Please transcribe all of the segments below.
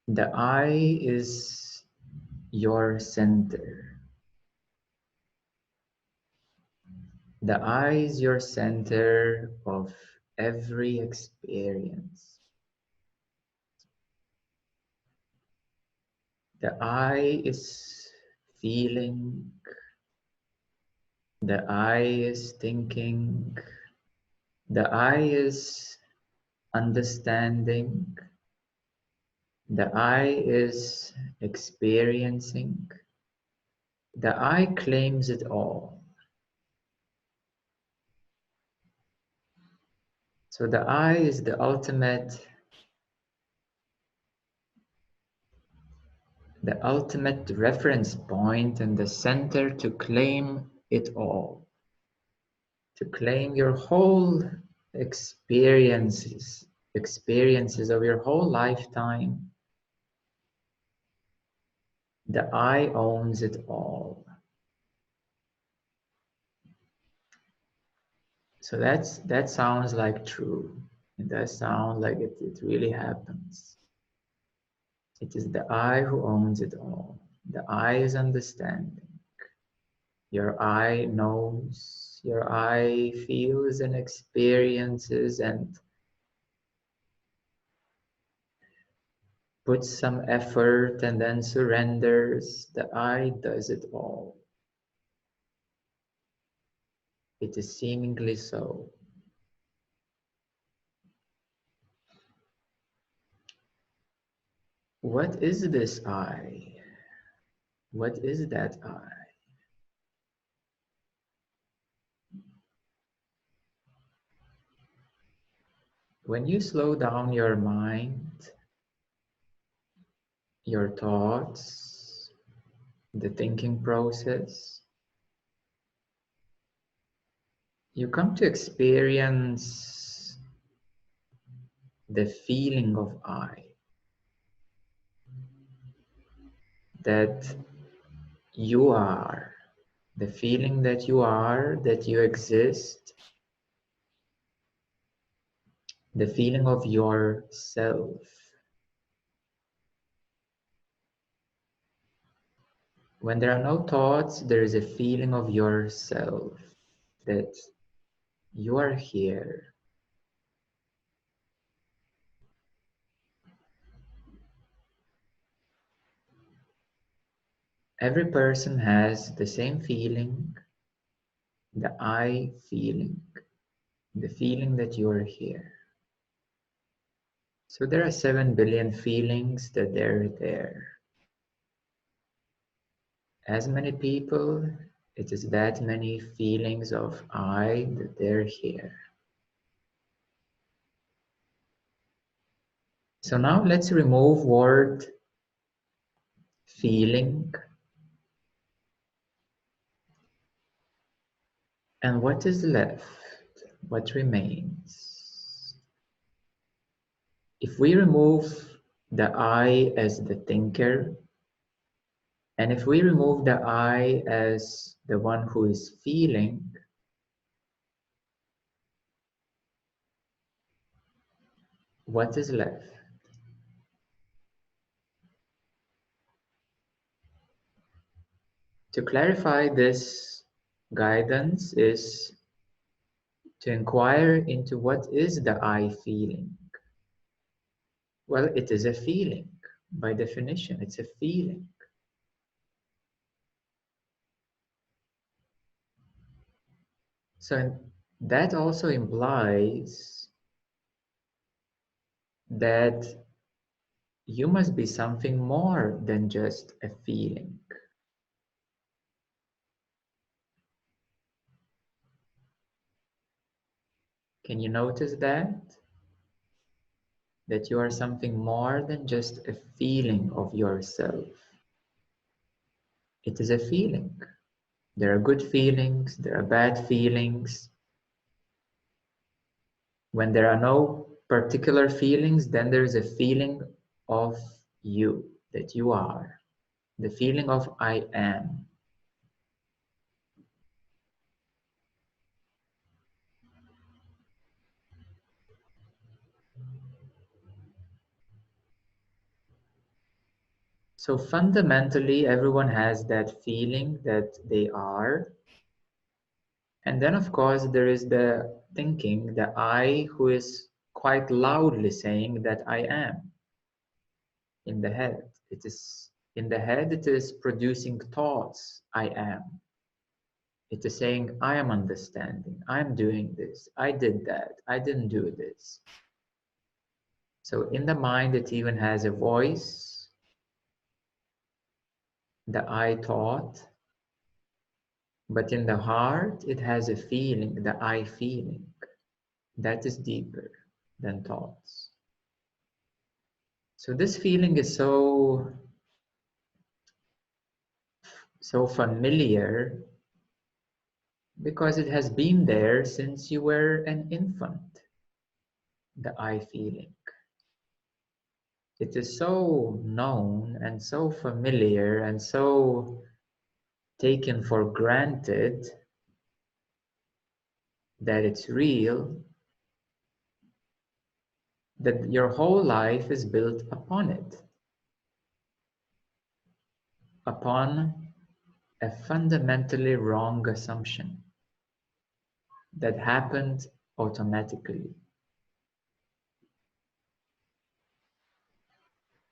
The I is your center. The I is your center of every experience. The I is feeling. The I is thinking. The I is understanding. The I is experiencing. The I claims it all. So the I is the ultimate reference point and the center to claim it all. To claim your whole experiences of your whole lifetime. The I owns it all. So that sounds like true. It does sound like it really happens. It is the I who owns it all. The I is understanding. Your I knows, your I feels and experiences and puts some effort and then surrenders. The I does it all. It is seemingly so. What is this I? What is that I? When you slow down your mind, your thoughts, the thinking process, you come to experience the feeling of I, that you are, the feeling that you are, that you exist, the feeling of yourself. When there are no thoughts, there is a feeling of yourself, that you are here. Every person has the same feeling, the I feeling, the feeling that you are here. So there are 7 billion feelings that they're there. As many people, it is that many feelings of I that they're here. So now let's remove word feeling. And what is left? What remains? If we remove the I as the thinker, and if we remove the I as the one who is feeling, what is left? To clarify this guidance is to inquire into what is the I feeling. Well, it is a feeling. By definition, it's a feeling. So that also implies that you must be something more than just a feeling. Can you notice that? That you are something more than just a feeling of yourself. It is a feeling. There are good feelings, there are bad feelings. When there are no particular feelings, then there is a feeling of you, that you are. The feeling of I am. So fundamentally, everyone has that feeling that they are. And then, of course, there is the thinking, the I who is quite loudly saying that I am in the head. It is in the head, it is producing thoughts, I am. It is saying, I am understanding, I am doing this, I did that, I didn't do this. So in the mind, it even has a voice, the I thought, but in the heart, it has a feeling, the I feeling. That is deeper than thoughts. So this feeling is so familiar because it has been there since you were an infant, the I feeling. It is so known and so familiar and so taken for granted that it's real, that your whole life is built upon it, upon a fundamentally wrong assumption that happened automatically.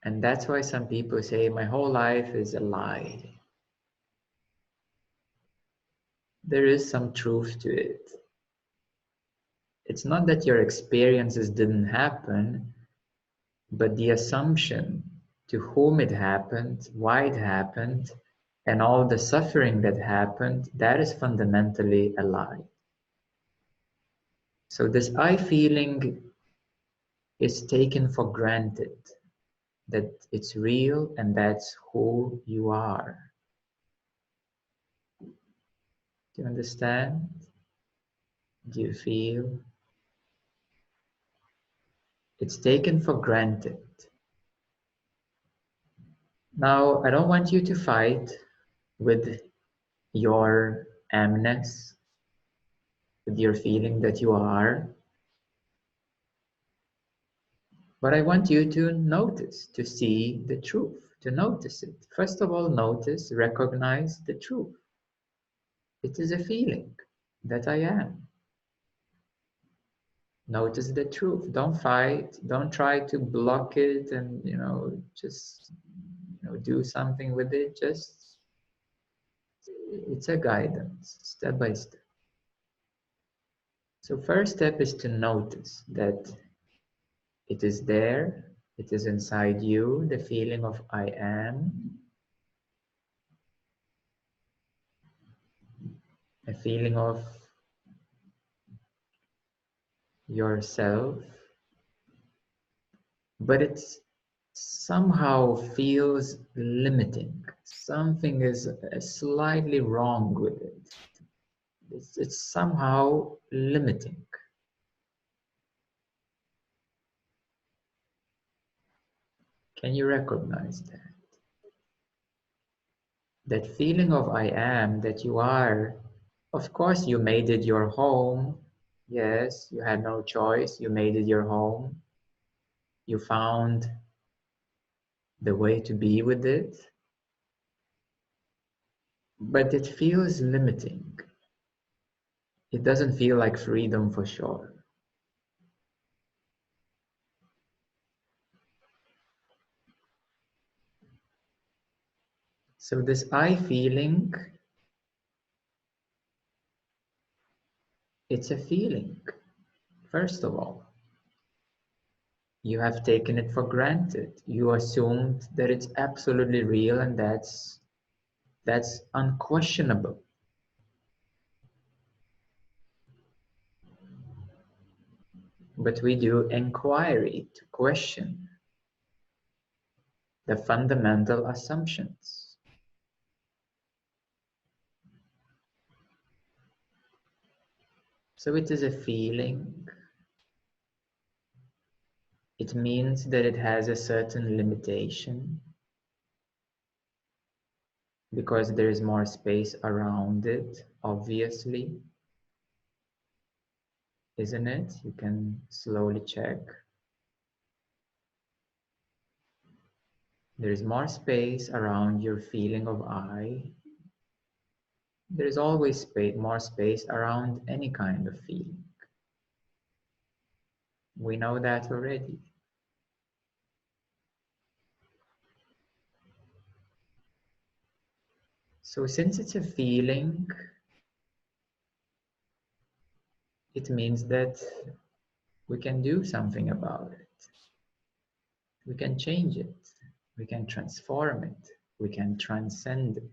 And that's why some people say, my whole life is a lie. There is some truth to it. It's not that your experiences didn't happen, but the assumption to whom it happened, why it happened, and all the suffering that happened, that is fundamentally a lie. So this I feeling is taken for granted, that it's real and that's who you are. Do you understand? Do you feel? It's taken for granted. Now, I don't want you to fight with your amness, with your feeling that you are, but I want you to notice, to see the truth, to notice it. First of all, notice, recognize the truth. It is a feeling that I am. Notice the truth. Don't fight. Don't try to block it and, just, do something with it. Just, it's a guidance, step by step. So first step is to notice that it is there. It is inside you, the feeling of I am. A feeling of yourself, but it somehow feels limiting. Something is slightly wrong with it. It's somehow limiting. Can you recognize that? That feeling of I am, that you are, of course you made it your home. Yes, you had no choice. You made it your home. You found the way to be with it. But it feels limiting. It doesn't feel like freedom for sure. So this I feeling, it's a feeling, first of all. You have taken it for granted. You assumed that it's absolutely real and that's unquestionable. But we do enquiry to question the fundamental assumptions. So it is a feeling. It means that it has a certain limitation because there is more space around it, obviously. Isn't it? You can slowly check. There is more space around your feeling of I. There is always more space around any kind of feeling. We know that already. So since it's a feeling, it means that we can do something about it. We can change it. We can transform it. We can transcend it.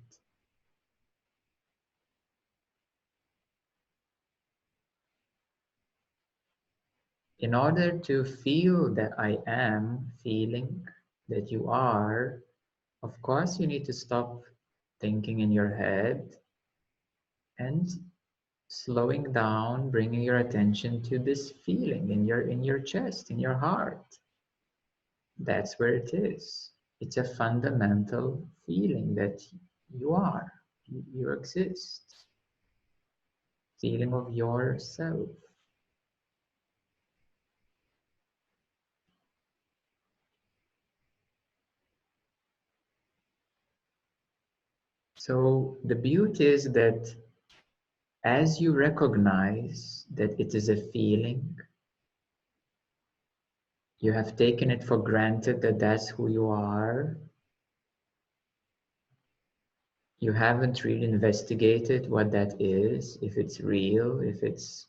In order to feel that I am feeling, that you are, of course you need to stop thinking in your head and slowing down, bringing your attention to this feeling in your chest, in your heart. That's where it is. It's a fundamental feeling that you are, you exist. Feeling of yourself. So the beauty is that as you recognize that it is a feeling, you have taken it for granted that that's who you are. You haven't really investigated what that is, if it's real, if it's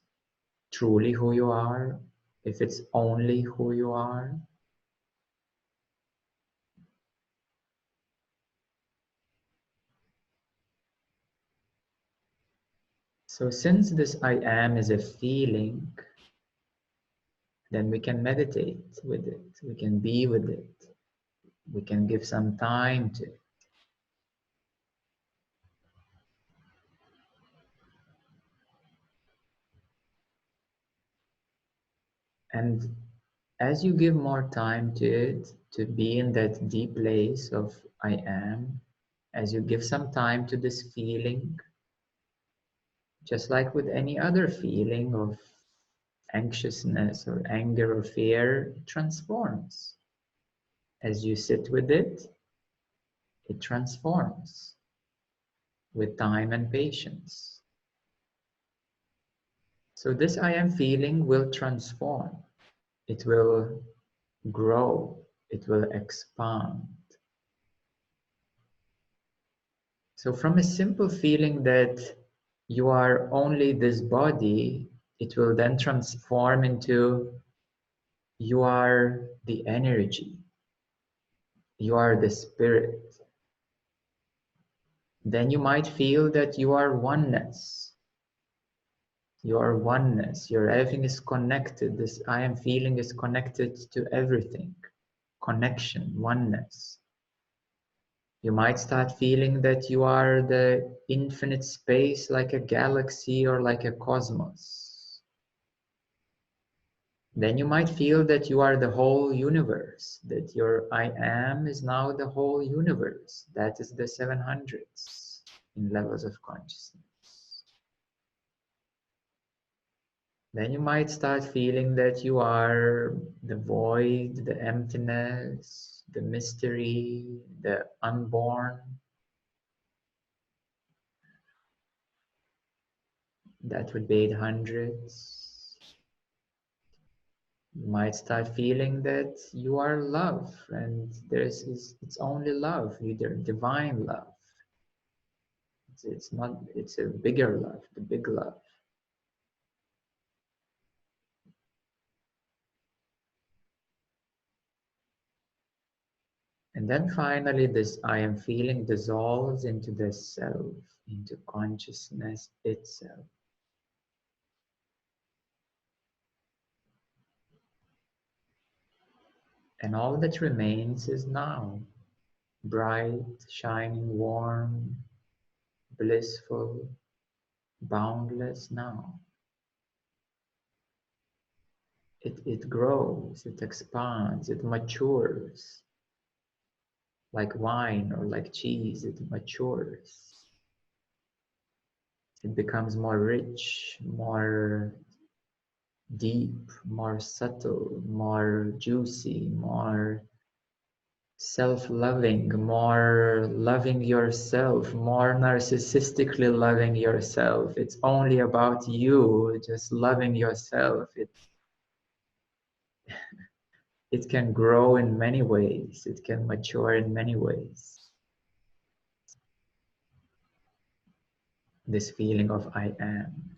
truly who you are, if it's only who you are. So since this I am is a feeling, then we can meditate with it, we can be with it, we can give some time to it. And as you give more time to it, to be in that deep place of I am, as you give some time to this feeling, just like with any other feeling of anxiousness or anger or fear, it transforms. As you sit with it, it transforms with time and patience. So this I am feeling will transform. It will grow. It will expand. So from a simple feeling that you are only this body, it will then transform into you are the energy. You are the spirit. Then you might feel that you are oneness. You are oneness. Your everything is connected. This I am feeling is connected to everything. Connection, oneness. You might start feeling that you are the infinite space, like a galaxy or like a cosmos. Then you might feel that you are the whole universe, that your I am is now the whole universe. That is the 700s in levels of consciousness. Then you might start feeling that you are the void, the emptiness, the mystery, the unborn. That would be 800s. You might start feeling that you are love and it's only love, either divine love. It's a bigger love, the big love. And then finally, this I am feeling dissolves into the self, into consciousness itself. And all that remains is now, bright, shining, warm, blissful, boundless now. It grows, it expands, it matures. Like wine or like cheese, it matures. It becomes more rich, more deep, more subtle, more juicy, more self-loving, more loving yourself, more narcissistically loving yourself. It's only about you, just loving yourself. It can grow in many ways. It can mature in many ways. This feeling of I am.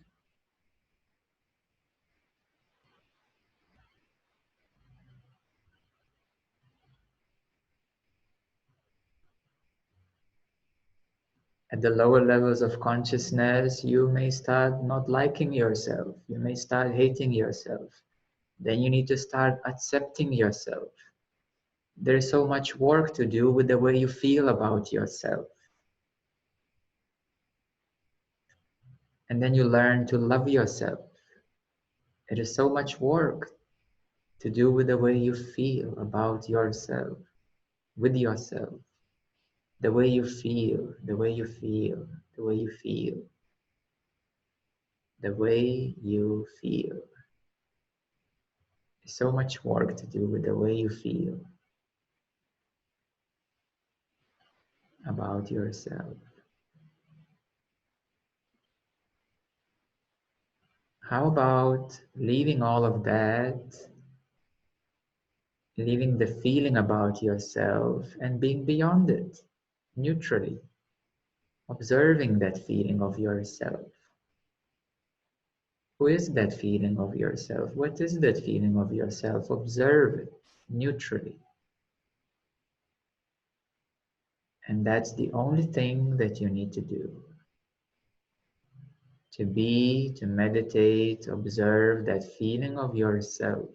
At the lower levels of consciousness, you may start not liking yourself. You may start hating yourself. Then you need to start accepting yourself. There's so much work to do with the way you feel about yourself. And then you learn to love yourself. It is so much work to do with the way you feel about yourself, with yourself. The way you feel, the way you feel, the way you feel, the way you feel. There's so much work to do with the way you feel about yourself. How about leaving all of that, leaving the feeling about yourself and being beyond it, neutrally, observing that feeling of yourself. Who is that feeling of yourself? What is that feeling of yourself? Observe it neutrally. And that's the only thing that you need to do. To be, to meditate, observe that feeling of yourself.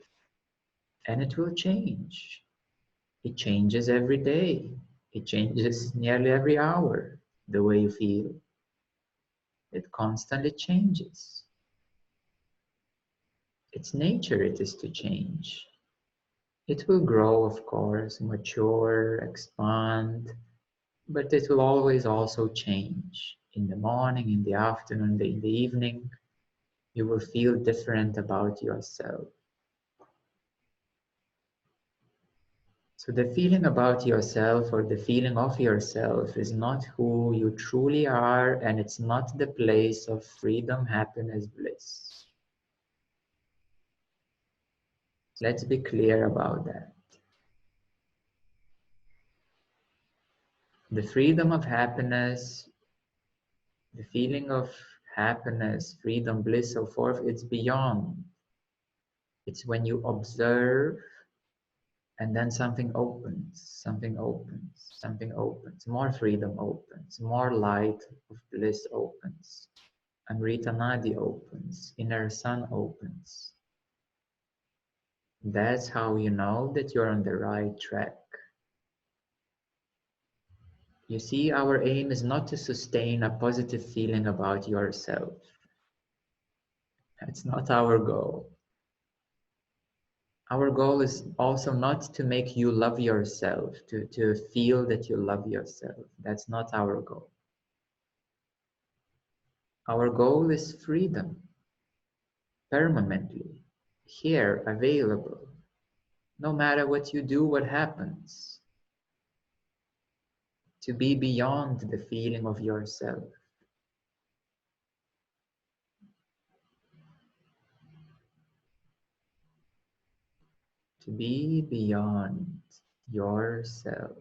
And it will change. It changes every day. It changes nearly every hour, the way you feel. It constantly changes. Its nature it is to change. It will grow, of course, mature, expand, but it will always also change. In the morning, in the afternoon, in the evening, you will feel different about yourself. So the feeling about yourself or the feeling of yourself is not who you truly are, and it's not the place of freedom, happiness, bliss. Let's be clear about that. The freedom of happiness, the feeling of happiness, freedom, bliss, so forth, it's beyond. It's when you observe and then something opens, something opens, something opens, more freedom opens, more light of bliss opens. Amrita Nadi opens, inner sun opens. That's how you know that you're on the right track. You see, our aim is not to sustain a positive feeling about yourself. That's not our goal. Our goal is also not to make you love yourself, to feel that you love yourself. That's not our goal. Our goal is freedom, permanently, here, available. No matter what you do, what happens. To be beyond the feeling of yourself. To be beyond yourself.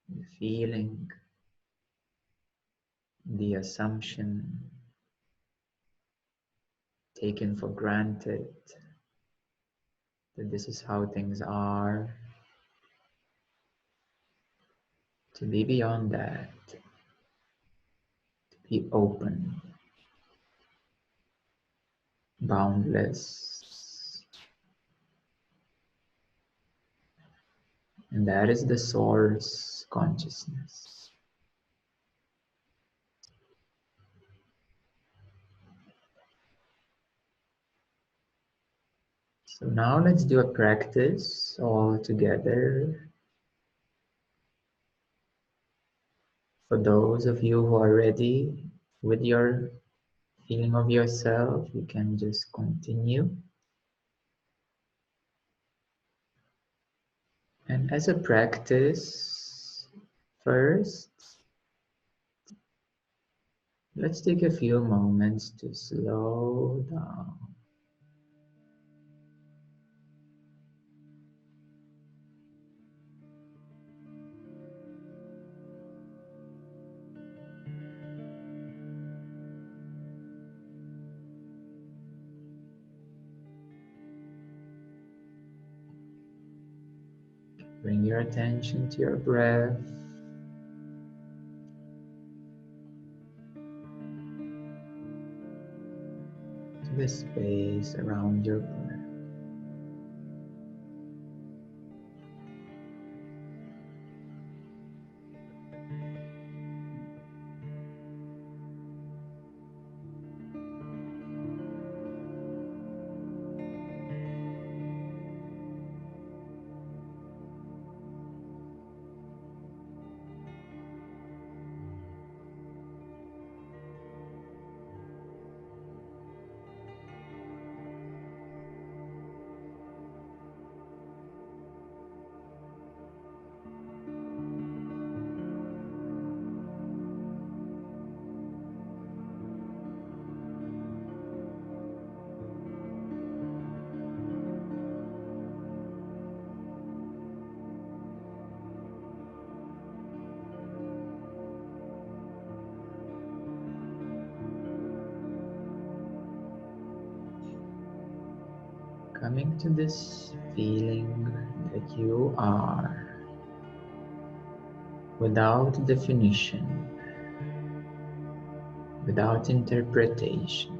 The feeling, the assumption, taken for granted that this is how things are. To be beyond that. To be open. Boundless. And that is the source consciousness. So now let's do a practice all together. For those of you who are ready with your feeling of yourself, you can just continue. And as a practice, first, let's take a few moments to slow down. Bring your attention to your breath. To the space around your breath. Coming to this feeling that you are without definition, without interpretation.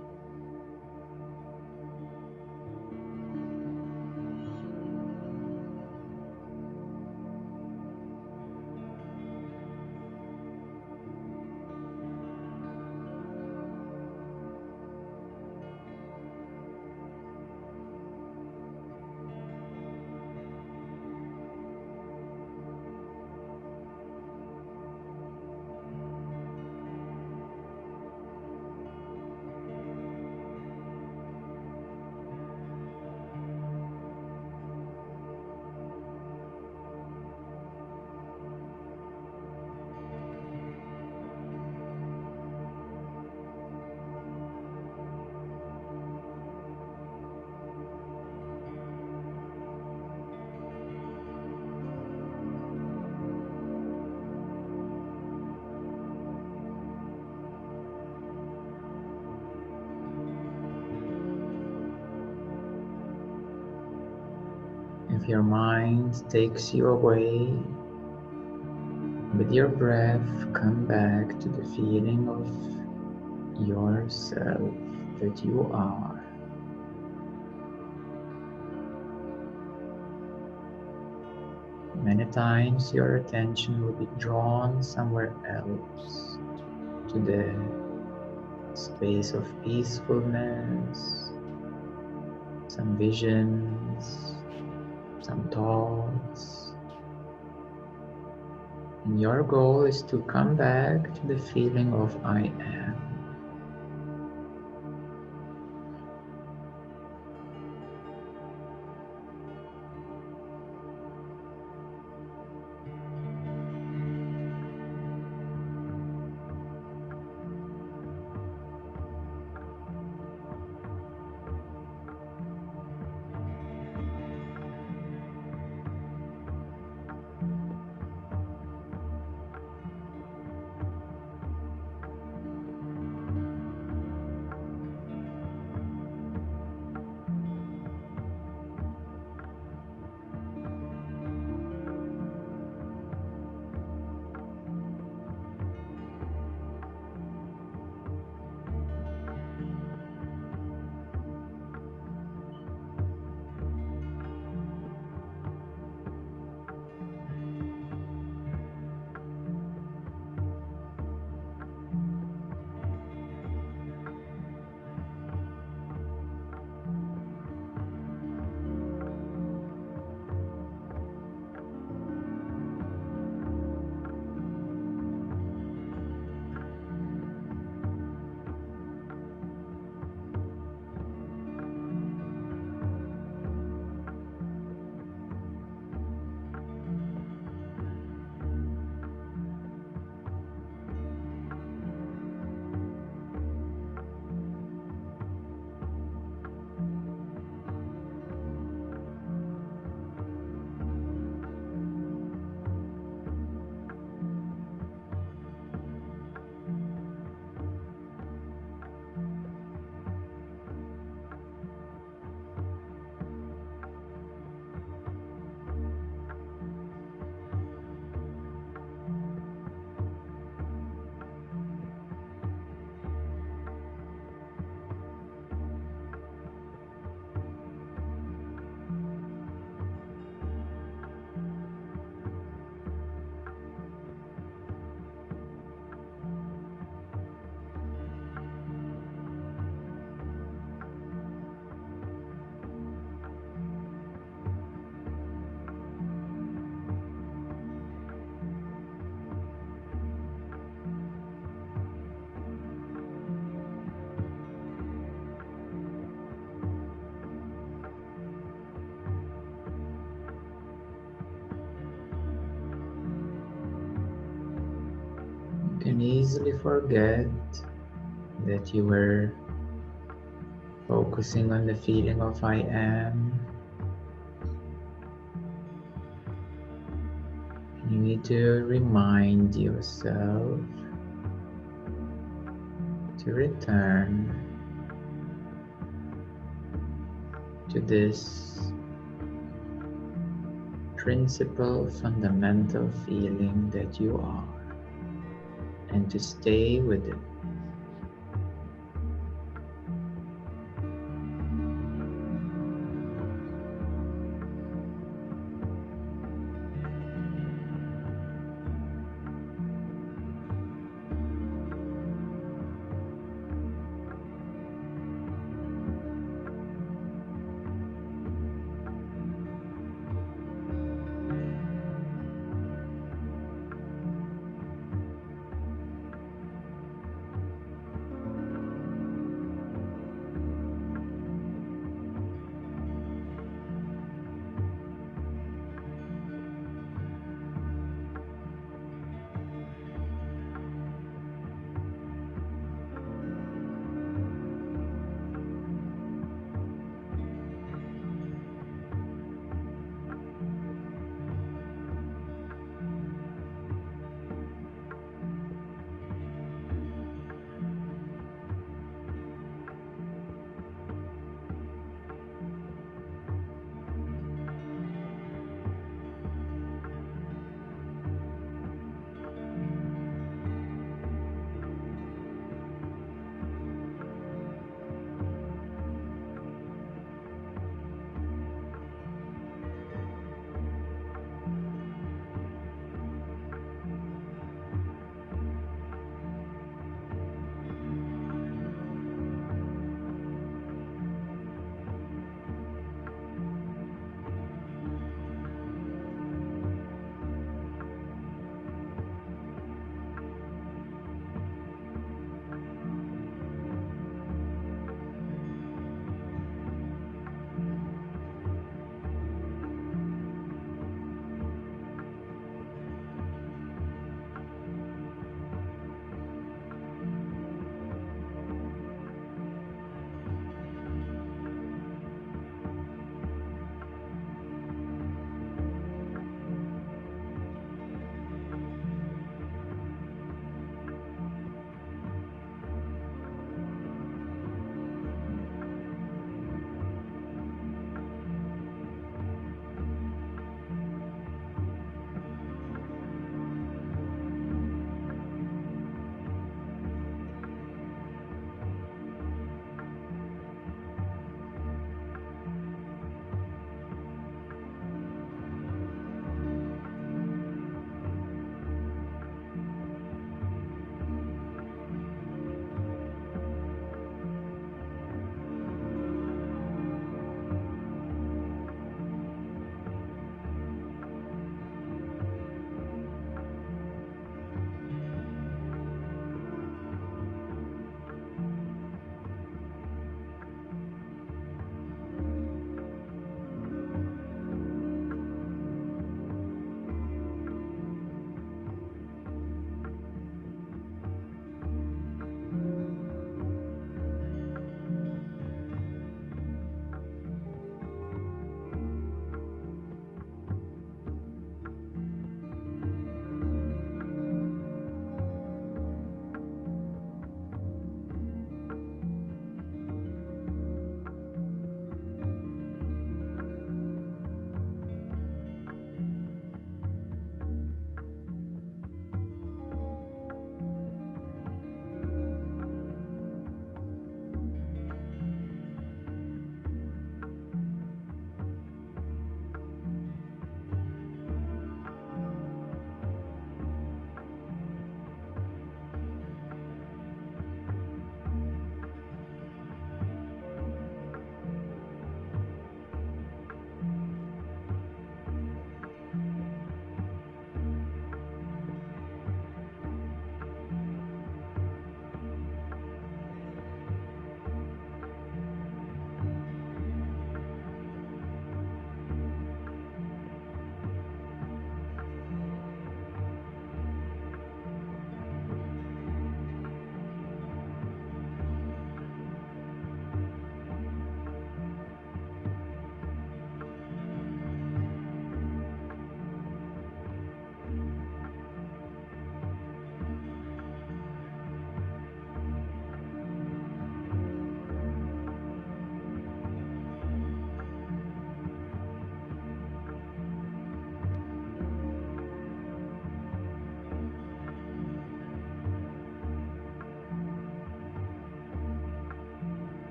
If your mind takes you away, with your breath, come back to the feeling of yourself that you are. Many times your attention will be drawn somewhere else, to the space of peacefulness, some visions, some thoughts. And your goal is to come back to the feeling of I am. can easily forget that you were focusing on the feeling of I am. You need to remind yourself to return to this principal fundamental feeling that you are, and to stay with it.